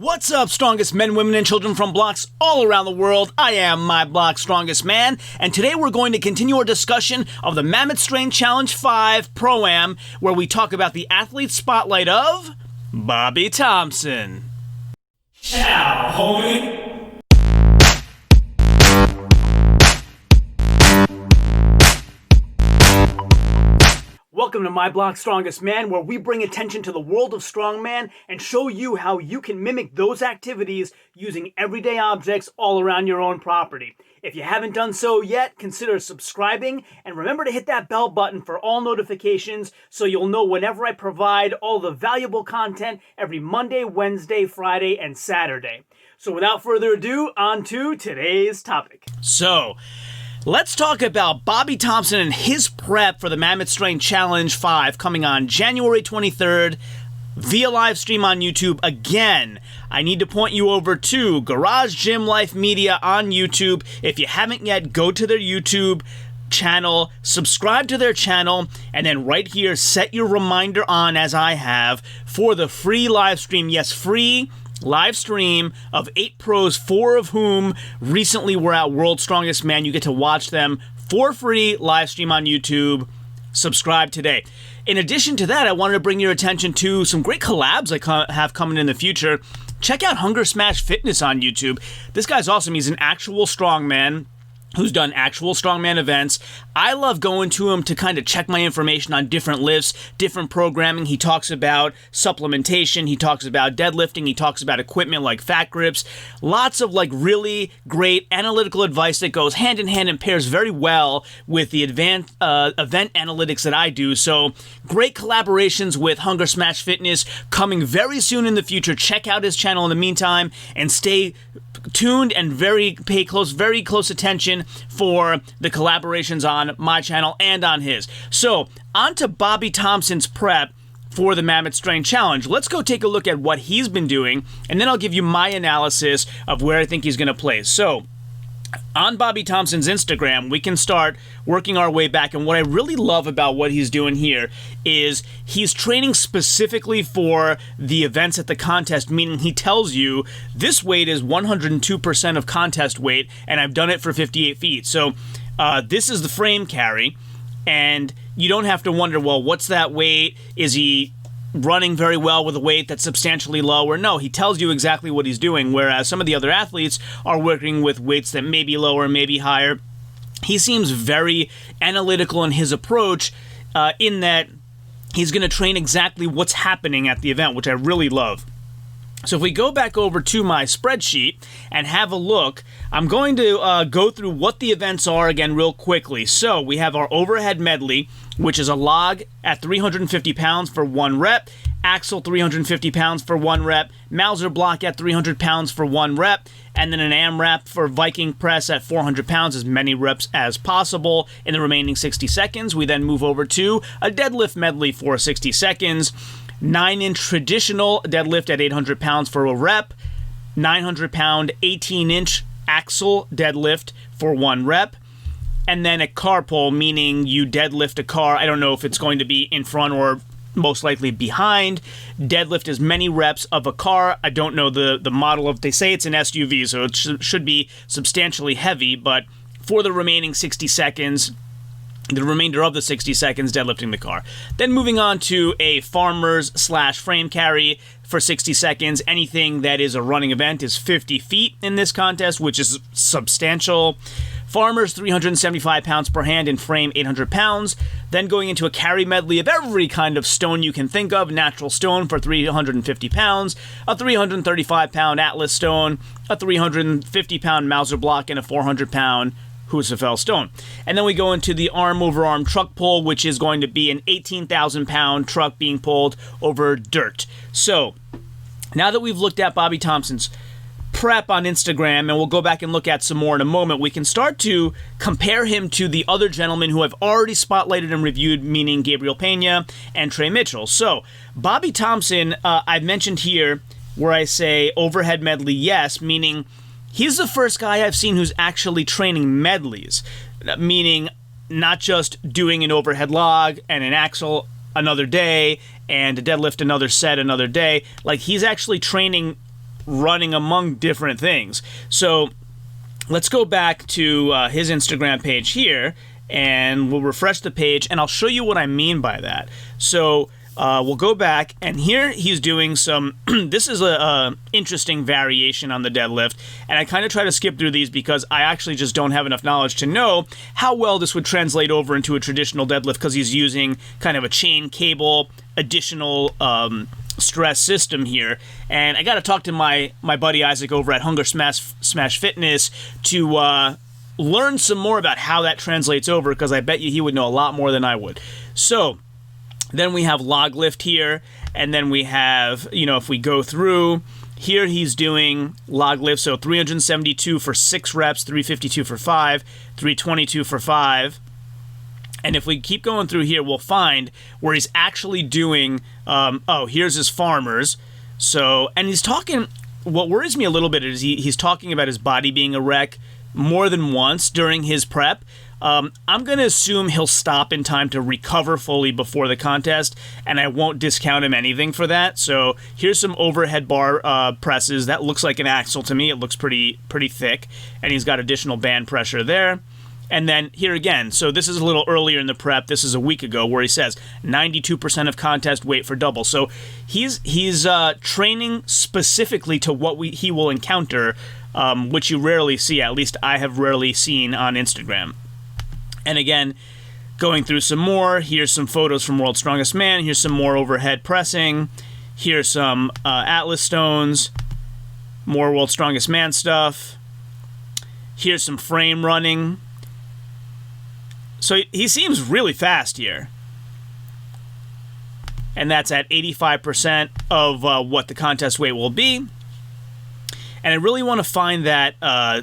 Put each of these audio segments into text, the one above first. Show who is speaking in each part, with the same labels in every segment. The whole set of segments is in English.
Speaker 1: What's up, strongest men, women, and children from blocks all around the world? I am my block's strongest man, and today we're going to continue our discussion of the Mammoth Strength Challenge V Pro-Am, where we talk about the athlete spotlight of Bobby Thompson. Ciao, homie. Welcome to My Block's Strongest Man, where we bring attention to the world of strongman and show you how you can mimic those activities using everyday objects all around your own property. If you haven't done so yet, consider subscribing and remember to hit that bell button for all notifications so you'll know whenever I provide all the valuable content every Monday, Wednesday, Friday, and Saturday. So without further ado, on to today's topic. Let's talk about Bobby Thompson and his prep for the Mammoth Strength Challenge V coming on January 23rd via live stream on YouTube. Again, I need to point you over to Garage Gym Life Media on YouTube. If you haven't yet, go to their YouTube channel, subscribe to their channel, and then right here, set your reminder on, as I have, for the free live stream. Yes, free live stream of 8 pros, 4 of whom recently were at World's Strongest Man. You get to watch them for free, live stream on YouTube. Subscribe today. In addition to that, I wanted to bring your attention to some great collabs I have coming in the future. Check out Hunger Smash Fitness on YouTube. This guy's awesome. He's an actual strongman who's done actual strongman events. I love going to him to kind of check my information on different lifts, different programming. He talks about supplementation. He talks about deadlifting. He talks about equipment like fat grips. Lots of really great analytical advice that goes hand in hand and pairs very well with the advanced event analytics that I do. So great collaborations with Hunger Smash Fitness coming very soon in the future. Check out his channel in the meantime and stay tuned and very close attention for the collaborations on my channel and on his. So, on to Bobby Thompson's prep for the Mammoth Strength Challenge. Let's go take a look at what he's been doing, and then I'll give you my analysis of where I think he's going to place. So, on Bobby Thompson's Instagram, we can start working our way back, and what I really love about what he's doing here is he's training specifically for the events at the contest, meaning he tells you this weight is 102% of contest weight, and I've done it for 58 feet. So this is the frame carry, and you don't have to wonder, well, what's that weight? Is he running very well with a weight that's substantially lower? No, he tells you exactly what he's doing, whereas some of the other athletes are working with weights that may be lower, maybe higher. He seems very analytical in his approach in that he's going to train exactly what's happening at the event, which I really love. So if we go back over to my spreadsheet and have a look, I'm going to go through what the events are again real quickly. So we have our overhead medley, which is a log at 350 pounds for 1 rep, axle 350 pounds for 1 rep, Mauser block at 300 pounds for 1 rep, and then an AMRAP for Viking press at 400 pounds, as many reps as possible in the remaining 60 seconds. We then move over to a deadlift medley for 60 seconds, 9-inch traditional deadlift at 800 pounds for a rep, 900-pound 18-inch axle deadlift for 1 rep, and then a car pull, meaning you deadlift a car. I don't know if it's going to be in front or most likely behind. Deadlift as many reps of a car. I don't know the model of, they say it's an SUV, so it should be substantially heavy, but for the remaining 60 seconds, the remainder of the 60 seconds deadlifting the car. Then moving on to a farmer's / frame carry for 60 seconds. Anything that is a running event is 50 feet in this contest, which is substantial. Farmers, 375 pounds per hand, and frame 800 pounds. Then going into a carry medley of every kind of stone you can think of. Natural stone for 350 pounds, a 335-pound Atlas stone, a 350-pound Mauser block, and a 400-pound Husafel stone. And then we go into the arm-over-arm truck pull, which is going to be an 18,000-pound truck being pulled over dirt. So, now that we've looked at Bobby Thompson's prep on Instagram, and we'll go back and look at some more in a moment, we can start to compare him to the other gentlemen who I've already spotlighted and reviewed, meaning Gabriel Pena and Trey Mitchell. So, Bobby Thompson, I've mentioned here where I say overhead medley yes, meaning he's the first guy I've seen who's actually training medleys, meaning not just doing an overhead log and an axle another day and a deadlift another set another day. Like, he's actually training running among different things. So let's go back to his Instagram page here, and we'll refresh the page, and I'll show you what I mean by that. So we'll go back, and here he's doing some, this is a interesting variation on the deadlift, and I kind of try to skip through these because I actually just don't have enough knowledge to know how well this would translate over into a traditional deadlift, because he's using kind of a chain cable, additional stress system here. And I got to talk to my buddy Isaac over at Hunger Smash Fitness to learn some more about how that translates over, because I bet you he would know a lot more than I would. So then we have log lift here, and then we have, if we go through, here he's doing log lift, so 372 for 6 reps, 352 for 5, 322 for 5. And if we keep going through here, we'll find where he's actually doing, here's his farmers. So, and he's talking, what worries me a little bit is he's talking about his body being a wreck more than once during his prep. I'm going to assume he'll stop in time to recover fully before the contest, and I won't discount him anything for that. So here's some overhead bar presses. That looks like an axle to me. It looks pretty thick, and he's got additional band pressure there. And then here again, so this is a little earlier in the prep. This is a week ago, where he says 92% of contest weight for double. So he's training specifically to what he will encounter, which you rarely see. At least I have rarely seen on Instagram. And again, going through some more, here's some photos from World's Strongest Man. Here's some more overhead pressing. Here's some Atlas stones, more World's Strongest Man stuff. Here's some frame running. So he seems really fast here. And that's at 85% of what the contest weight will be. And I really want to find that, I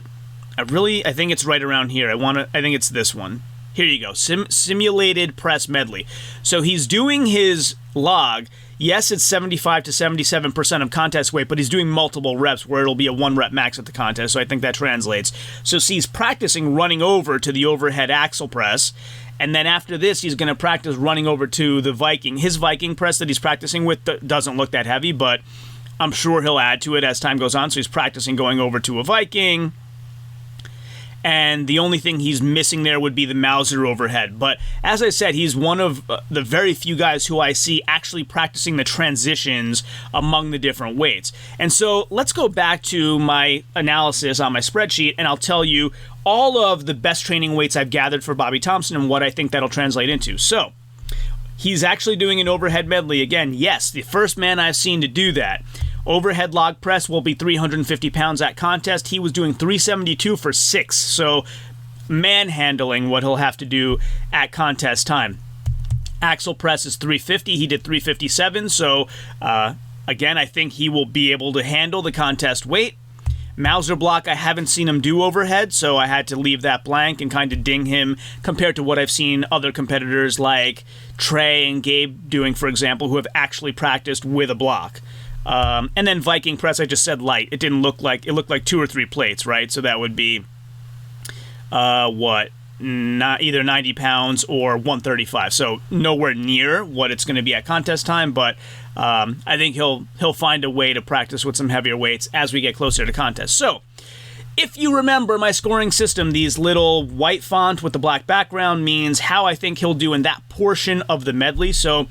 Speaker 1: think it's right around here. I think it's this one. Here you go, simulated press medley. So he's doing his log. Yes, it's 75 to 77% of contest weight, but he's doing multiple reps where it'll be a 1 rep max at the contest, so I think that translates. So he's practicing running over to the overhead axle press, and then after this, he's going to practice running over to the Viking. His Viking press that he's practicing with doesn't look that heavy, but I'm sure he'll add to it as time goes on, so he's practicing going over to a Viking. And the only thing he's missing there would be the Mauser overhead. But as I said, he's one of the very few guys who I see actually practicing the transitions among the different weights. And so let's go back to my analysis on my spreadsheet, and I'll tell you all of the best training weights I've gathered for Bobby Thompson and what I think that'll translate into. So he's actually doing an overhead medley. Again, yes, the first man I've seen to do that. Overhead log press will be 350 pounds at contest. He was doing 372 for 6, so manhandling what he'll have to do at contest time. Axle press is 350. He did 357, so again, I think he will be able to handle the contest weight. Mauser block, I haven't seen him do overhead, so I had to leave that blank and kind of ding him compared to what I've seen other competitors like Trey and Gabe doing, for example, who have actually practiced with a block. And then Viking press, I just said light. It didn't look like, it looked like 2 or 3 plates, right? So that would be, not either 90 pounds or 135. So nowhere near what it's going to be at contest time, but I think he'll find a way to practice with some heavier weights as we get closer to contest. So if you remember my scoring system, these little white font with the black background means how I think he'll do in that portion of the medley. So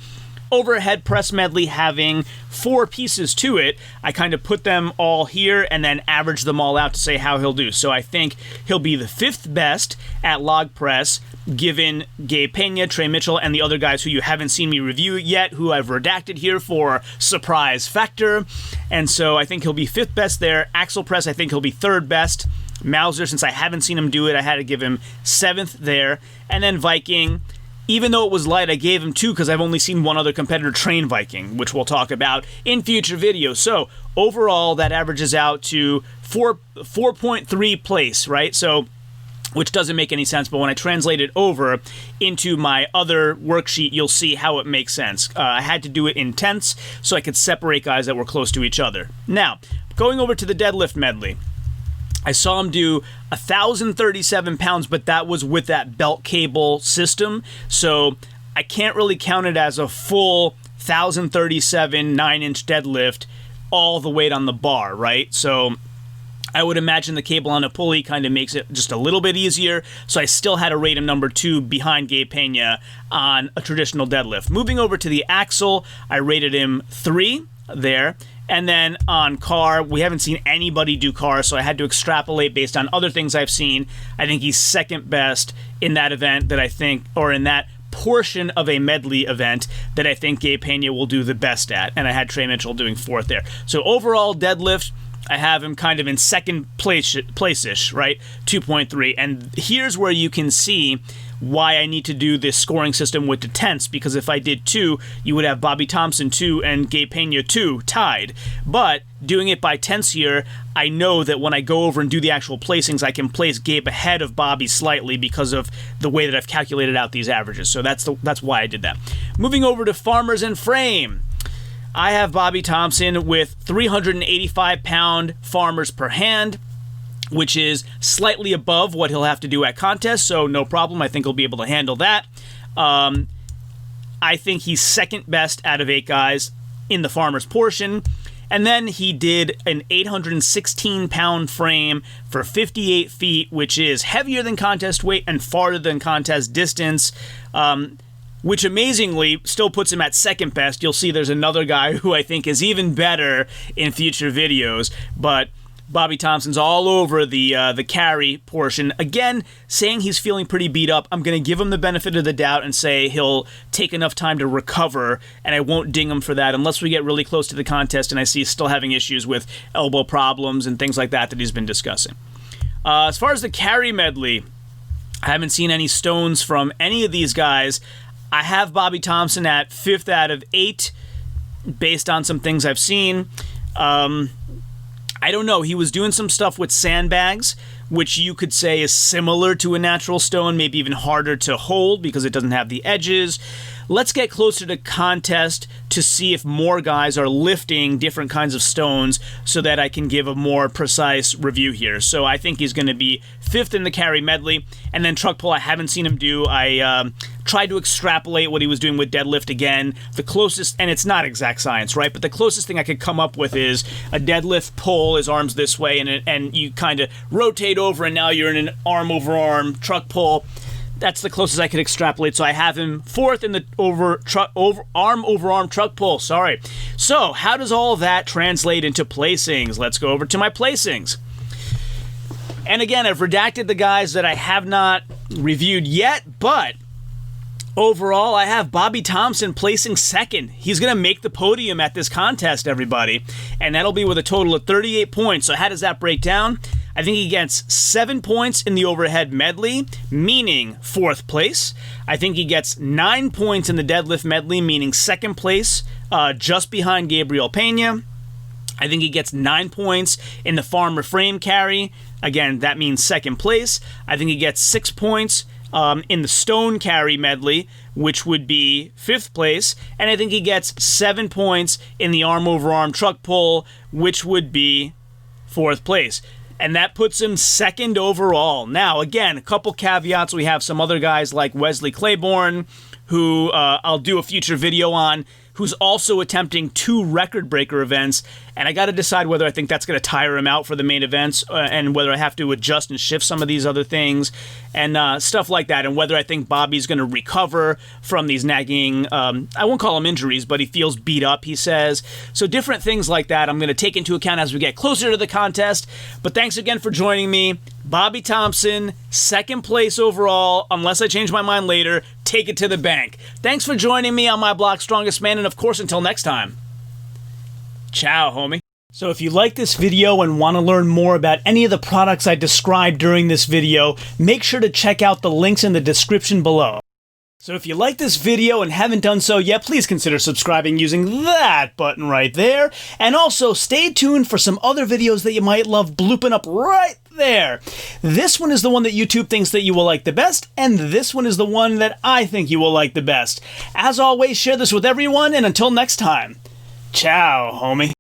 Speaker 1: overhead press medley having 4 pieces to it, I kind of put them all here and then average them all out to say how he'll do. So I think he'll be the 5th best at log press, given Gabe Pena, Trey Mitchell, and the other guys who you haven't seen me review yet, who I've redacted here for surprise factor. And so I think he'll be 5th best there. Axle press, I think he'll be 3rd best. Mauser, since I haven't seen him do it, I had to give him 7th there. And then Viking, even though it was light, I gave him 2 because I've only seen one other competitor train Viking, which we'll talk about in future videos. So overall, that averages out to 4.3 place, right? So, which doesn't make any sense, but when I translate it over into my other worksheet, you'll see how it makes sense. I had to do it in tenths so I could separate guys that were close to each other. Now, going over to the deadlift medley. I saw him do 1,037 pounds, but that was with that belt cable system. So I can't really count it as a full 1,037 9-inch deadlift all the weight on the bar, right? So I would imagine the cable on a pulley kind of makes it just a little bit easier. So I still had to rate him number 2 behind Gabe Pena on a traditional deadlift. Moving over to the axle, I rated him 3 there. And then on car, we haven't seen anybody do car, so I had to extrapolate based on other things I've seen. I think he's second best in that event that I think, or in that portion of a medley event that I think Gabe Pena will do the best at. And I had Trey Mitchell doing 4th there. So overall deadlift, I have him kind of in second place-ish, right? 2.3. And here's where you can see why I need to do this scoring system with the tenths, because if I did 2, you would have Bobby Thompson 2 and Gabe Pena 2 tied. But doing it by tenths here, I know that when I go over and do the actual placings, I can place Gabe ahead of Bobby slightly because of the way that I've calculated out these averages. So that's why I did that. Moving over to Farmers and Frame. I have Bobby Thompson with 385-pound farmers per hand, which is slightly above what he'll have to do at contests, so no problem. I think he'll be able to handle that. I think he's second best out of 8 guys in the farmers portion. And then he did an 816-pound frame for 58 feet, which is heavier than contest weight and farther than contest distance, which amazingly still puts him at second best. You'll see there's another guy who I think is even better in future videos, but Bobby Thompson's all over the carry portion. Again, saying he's feeling pretty beat up. I'm going to give him the benefit of the doubt and say he'll take enough time to recover, and I won't ding him for that unless we get really close to the contest and I see he's still having issues with elbow problems and things like that he's been discussing. As far as the carry medley, I haven't seen any stones from any of these guys. I have Bobby Thompson at 5th out of 8 based on some things I've seen. I don't know. He was doing some stuff with sandbags, which you could say is similar to a natural stone, maybe even harder to hold because it doesn't have the edges. Let's get closer to contest to see if more guys are lifting different kinds of stones so that I can give a more precise review here. So I think he's going to be 5th in the carry medley. And then truck pull, I haven't seen him do. I tried to extrapolate what he was doing with deadlift again. The closest, and it's not exact science, right? But the closest thing I could come up with is a deadlift pull, his arms this way, and you kind of rotate over, and now you're in an arm over arm truck pull. That's the closest I could extrapolate. So I have him 4th in the arm over arm truck pull. Sorry. So how does all of that translate into placings? Let's go over to my placings. And again, I've redacted the guys that I have not reviewed yet, but overall, I have Bobby Thompson placing 2nd. He's going to make the podium at this contest, everybody. And that'll be with a total of 38 points. So how does that break down? I think he gets 7 points in the overhead medley, meaning 4th place. I think he gets 9 points in the deadlift medley, meaning 2nd place, just behind Gabriel Pena. I think he gets 9 points in the farmer frame carry. Again, that means 2nd place. I think he gets 6 points in the stone carry medley, which would be 5th place. And I think he gets 7 points in the arm over arm truck pull, which would be 4th place. And that puts him 2nd overall. Now, again, a couple caveats. We have some other guys like Wesley Claiborne, who I'll do a future video on, who's also attempting 2 record-breaker events, and I got to decide whether I think that's going to tire him out for the main events, and whether I have to adjust and shift some of these other things, and stuff like that, and whether I think Bobby's going to recover from these nagging, I won't call them injuries, but he feels beat up, he says. So different things like that I'm going to take into account as we get closer to the contest, but thanks again for joining me. Bobby Thompson, 2nd place overall, unless I change my mind later. Take it to the bank. Thanks for joining me on my blog, Strongest Man, and of course, until next time, ciao, homie. So if you like this video and want to learn more about any of the products I described during this video, make sure to check out the links in the description below. So if you like this video and haven't done so yet, please consider subscribing using that button right there. And also, stay tuned for some other videos that you might love blooping up right there. This one is the one that YouTube thinks that you will like the best, and this one is the one that I think you will like the best. As always, share this with everyone, and until next time, ciao, homie.